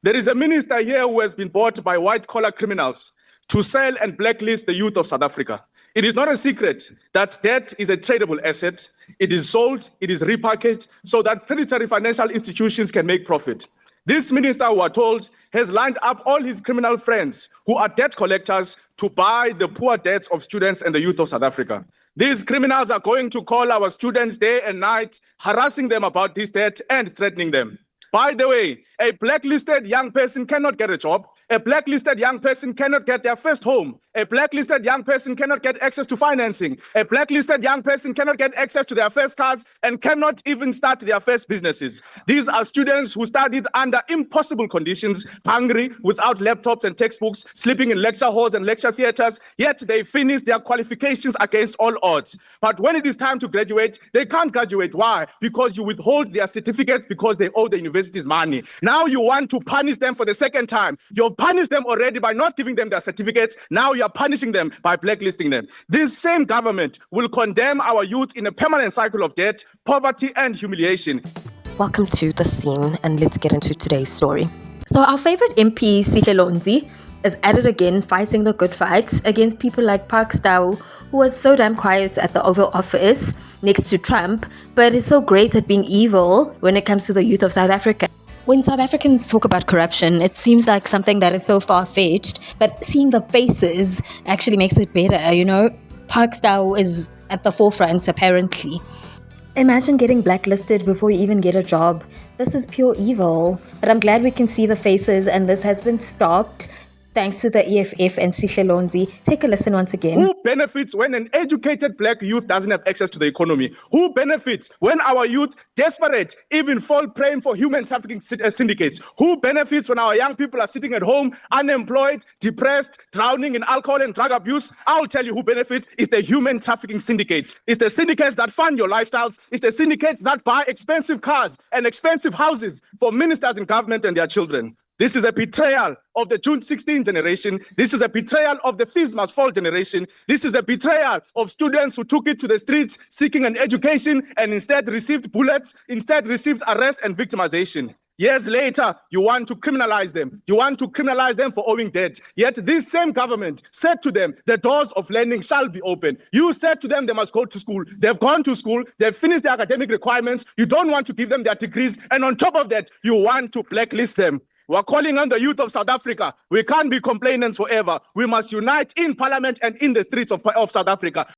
There is a minister here who has been bought by white-collar criminals to sell and blacklist the youth of South Africa. It is not a secret that debt is a tradable asset. It is sold, it is repackaged, so that predatory financial institutions can make profit. This minister, we are told, has lined up all his criminal friends who are debt collectors to buy the poor debts of students and the youth of South Africa. These criminals are going to call our students day and night, harassing them about this debt and threatening them. By the way, a blacklisted young person cannot get a job. A blacklisted young person cannot get their first home. A blacklisted young person cannot get access to financing. A blacklisted young person cannot get access to their first cars and cannot even start their first businesses. These are students who studied under impossible conditions, hungry, without laptops and textbooks, sleeping in lecture halls and lecture theaters, yet they finished their qualifications against all odds. But when it is time to graduate, they can't graduate. Why? Because you withhold their certificates because they owe the universities money. Now you want to punish them for the second time. You've punished them already by not giving them their certificates. Now you are punishing them by blacklisting them. This same government will condemn our youth in a permanent cycle of debt, poverty, and humiliation. Welcome to The Scene, and let's get into today's story. So our favorite MP, Sihle Lonzi, is at it again, fighting the good fights against people like Park Stau, who was so damn quiet at the Oval Office next to Trump, but is so great at being evil when it comes to the youth of South Africa. When South Africans talk about corruption, it seems like something that is so far-fetched, but seeing the faces actually makes it better, you know? Park Stau is at the forefront, apparently. Imagine getting blacklisted before you even get a job. This is pure evil, but I'm glad we can see the faces, and this has been stopped thanks to the EFF and Sihle Lonzi. Take a listen once again. Who benefits when an educated black youth doesn't have access to the economy? Who benefits when our youth, desperate, even fall prey for human trafficking syndicates? Who benefits when our young people are sitting at home, unemployed, depressed, drowning in alcohol and drug abuse? I'll tell you who benefits. It's the human trafficking syndicates. It's the syndicates that fund your lifestyles. It's the syndicates that buy expensive cars and expensive houses for ministers in government and their children. This is a betrayal of the June 16 generation. This is a betrayal of the fees must fall generation. This is a betrayal of students who took it to the streets seeking an education and instead received bullets, instead received arrest and victimization. Years later, you want to criminalize them. You want to criminalize them for owing debt. Yet this same government said to them, the doors of learning shall be open. You said to them they must go to school. They've gone to school. They've finished their academic requirements. You don't want to give them their degrees. And on top of that, you want to blacklist them. We're calling on the youth of South Africa. We can't be complainants forever. We must unite in parliament and in the streets of South Africa.